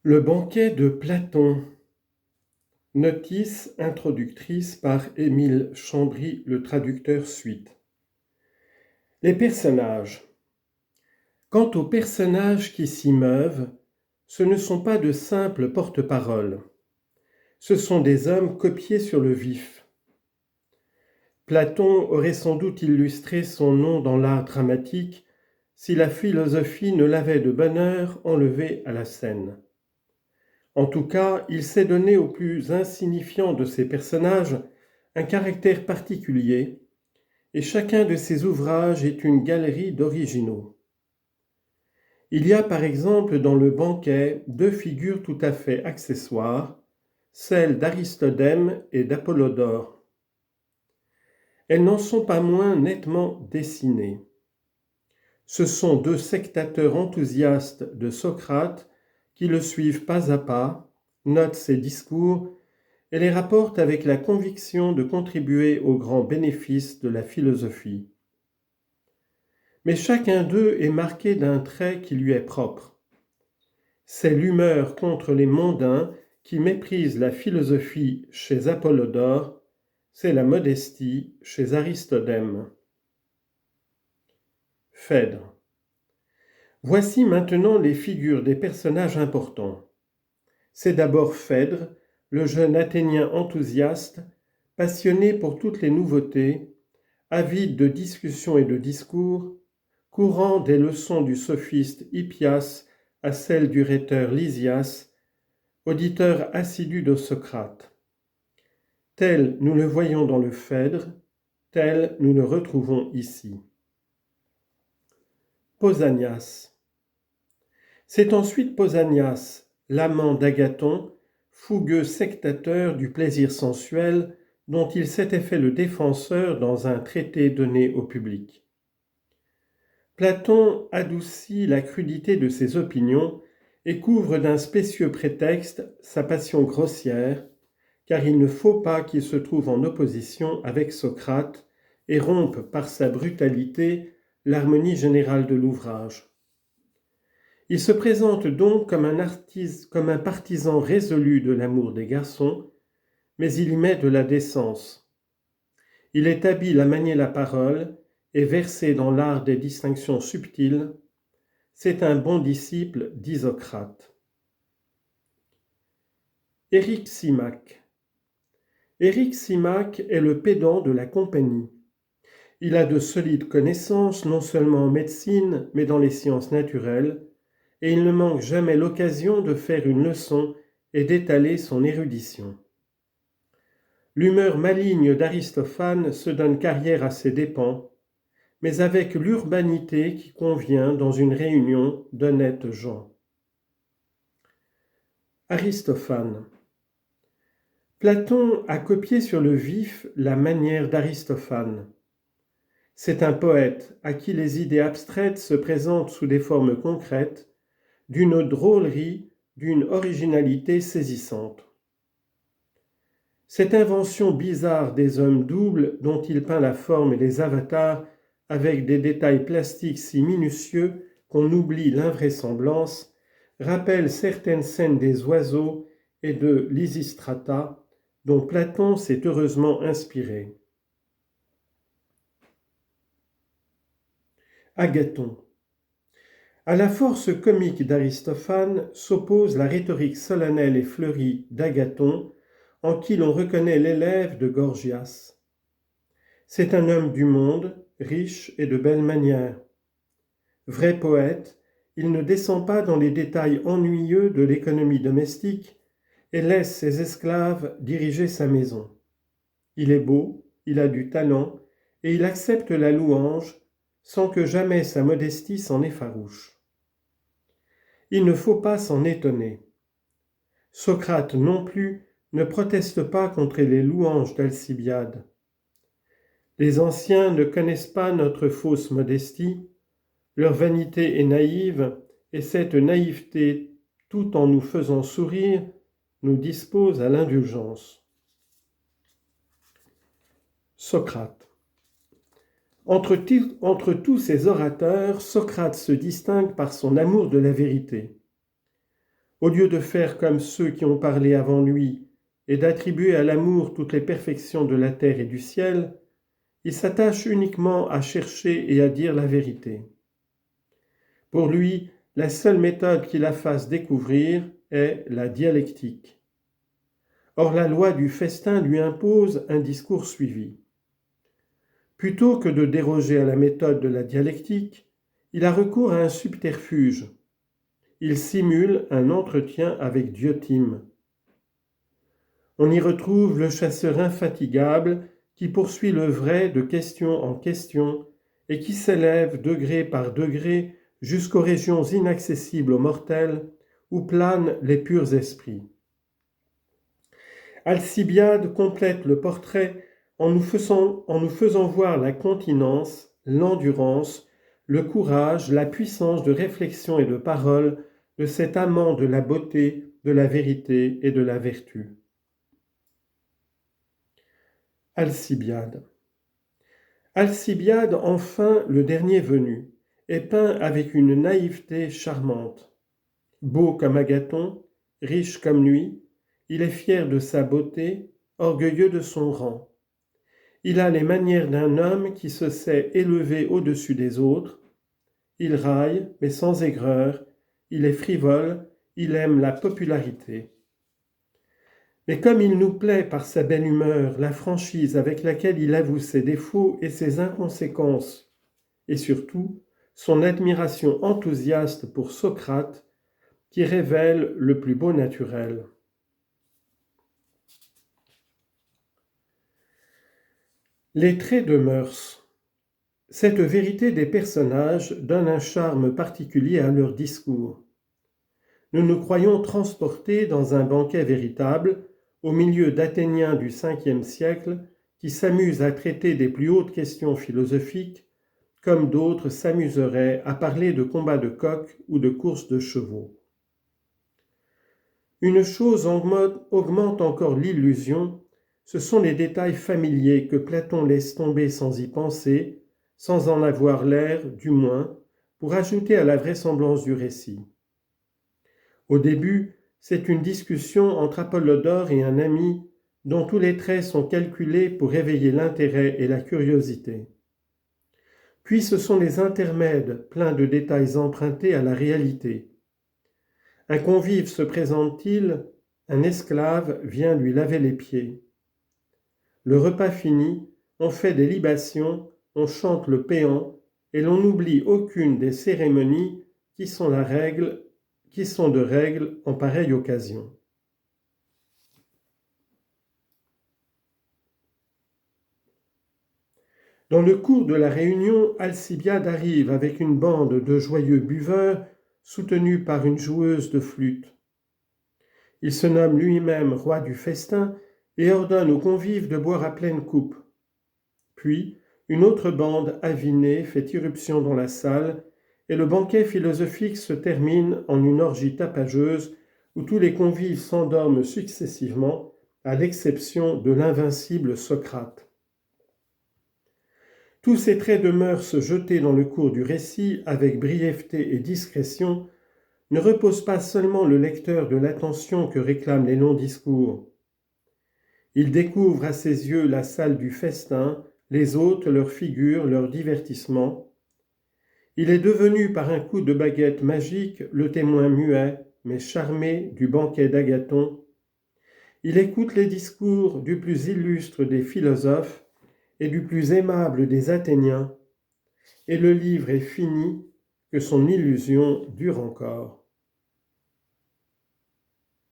Le banquet de Platon. Notice introductrice par Émile Chambry, le traducteur suite. Les personnages. Quant aux personnages qui s'y meuvent, ce ne sont pas de simples porte-paroles. Ce sont des hommes copiés sur le vif. Platon aurait sans doute illustré son nom dans l'art dramatique si la philosophie ne l'avait de bonne heure enlevé à la scène. En tout cas, il s'est donné au plus insignifiant de ses personnages un caractère particulier, et chacun de ses ouvrages est une galerie d'originaux. Il y a par exemple dans le banquet deux figures tout à fait accessoires, celles d'Aristodème et d'Apollodore. Elles n'en sont pas moins nettement dessinées. Ce sont deux sectateurs enthousiastes de Socrate qui le suivent pas à pas, notent ses discours et les rapportent avec la conviction de contribuer au grand bénéfice de la philosophie. Mais chacun d'eux est marqué d'un trait qui lui est propre. C'est l'humeur contre les mondains qui méprise la philosophie chez Apollodore, c'est la modestie chez Aristodème. Phèdre. Voici maintenant les figures des personnages importants. C'est d'abord Phèdre, le jeune Athénien enthousiaste, passionné pour toutes les nouveautés, avide de discussions et de discours, courant des leçons du sophiste Hippias à celles du rhéteur Lysias, auditeur assidu de Socrate. Tel nous le voyons dans le Phèdre, tel nous le retrouvons ici. Pausanias. C'est ensuite Pausanias, l'amant d'Agathon, fougueux sectateur du plaisir sensuel dont il s'était fait le défenseur dans un traité donné au public. Platon adoucit la crudité de ses opinions et couvre d'un spécieux prétexte sa passion grossière, car il ne faut pas qu'il se trouve en opposition avec Socrate et rompe par sa brutalité l'harmonie générale de l'ouvrage. Il se présente donc comme un partisan résolu de l'amour des garçons, mais il y met de la décence. Il est habile à manier la parole et versé dans l'art des distinctions subtiles. C'est un bon disciple d'Isocrate. Éryximach. Éryximach est le pédant de la compagnie. Il a de solides connaissances non seulement en médecine, mais dans les sciences naturelles, et il ne manque jamais l'occasion de faire une leçon et d'étaler son érudition. L'humeur maligne d'Aristophane se donne carrière à ses dépens, mais avec l'urbanité qui convient dans une réunion d'honnêtes gens. Aristophane. Platon a copié sur le vif la manière d'Aristophane. C'est un poète à qui les idées abstraites se présentent sous des formes concrètes, d'une drôlerie, d'une originalité saisissante. Cette invention bizarre des hommes doubles dont il peint la forme et les avatars avec des détails plastiques si minutieux qu'on oublie l'invraisemblance rappelle certaines scènes des oiseaux et de Lysistrata dont Platon s'est heureusement inspiré. Agathon. À la force comique d'Aristophane s'oppose la rhétorique solennelle et fleurie d'Agathon, en qui l'on reconnaît l'élève de Gorgias. C'est un homme du monde, riche et de belles manières. Vrai poète, il ne descend pas dans les détails ennuyeux de l'économie domestique et laisse ses esclaves diriger sa maison. Il est beau, il a du talent, et il accepte la louange sans que jamais sa modestie s'en effarouche. Il ne faut pas s'en étonner. Socrate non plus ne proteste pas contre les louanges d'Alcibiade. Les anciens ne connaissent pas notre fausse modestie, leur vanité est naïve, et cette naïveté, tout en nous faisant sourire, nous dispose à l'indulgence. Socrate. Entre tous ces orateurs, Socrate se distingue par son amour de la vérité. Au lieu de faire comme ceux qui ont parlé avant lui et d'attribuer à l'amour toutes les perfections de la terre et du ciel, il s'attache uniquement à chercher et à dire la vérité. Pour lui, la seule méthode qui la fasse découvrir est la dialectique. Or, la loi du festin lui impose un discours suivi. Plutôt que de déroger à la méthode de la dialectique, il a recours à un subterfuge. Il simule un entretien avec Diotime. On y retrouve le chasseur infatigable qui poursuit le vrai de question en question et qui s'élève degré par degré jusqu'aux régions inaccessibles aux mortels où planent les purs esprits. Alcibiade complète le portrait en nous faisant voir la continence, l'endurance, le courage, la puissance de réflexion et de parole de cet amant de la beauté, de la vérité et de la vertu. Alcibiade. Alcibiade, enfin le dernier venu, est peint avec une naïveté charmante. Beau comme Agathon, riche comme lui, il est fier de sa beauté, orgueilleux de son rang. Il a les manières d'un homme qui se sait élevé au-dessus des autres. Il raille, mais sans aigreur, il est frivole, il aime la popularité. Mais comme il nous plaît par sa belle humeur, la franchise avec laquelle il avoue ses défauts et ses inconséquences, et surtout son admiration enthousiaste pour Socrate, qui révèle le plus beau naturel. Les traits de mœurs. Cette vérité des personnages donne un charme particulier à leur discours. Nous nous croyons transportés dans un banquet véritable, au milieu d'Athéniens du Ve siècle qui s'amusent à traiter des plus hautes questions philosophiques, comme d'autres s'amuseraient à parler de combats de coqs ou de courses de chevaux. Une chose augmente encore l'illusion, ce sont les détails familiers que Platon laisse tomber sans y penser, sans en avoir l'air, du moins, pour ajouter à la vraisemblance du récit. Au début, c'est une discussion entre Apollodore et un ami dont tous les traits sont calculés pour éveiller l'intérêt et la curiosité. Puis ce sont les intermèdes pleins de détails empruntés à la réalité. Un convive se présente-t-il, un esclave vient lui laver les pieds. Le repas fini, on fait des libations, on chante le péant, et l'on n'oublie aucune des cérémonies qui sont de règle en pareille occasion. Dans le cours de la réunion, Alcibiade arrive avec une bande de joyeux buveurs soutenus par une joueuse de flûte. Il se nomme lui-même roi du festin et ordonne aux convives de boire à pleine coupe. Puis, une autre bande avinée fait irruption dans la salle et le banquet philosophique se termine en une orgie tapageuse où tous les convives s'endorment successivement, à l'exception de l'invincible Socrate. Tous ces traits de mœurs jetés dans le cours du récit avec brièveté et discrétion ne reposent pas seulement le lecteur de l'attention que réclament les longs discours. Il découvre à ses yeux la salle du festin, les hôtes, leurs figures, leurs divertissements. Il est devenu par un coup de baguette magique le témoin muet, mais charmé du banquet d'Agathon. Il écoute les discours du plus illustre des philosophes et du plus aimable des Athéniens, et le livre est fini, que son illusion dure encore.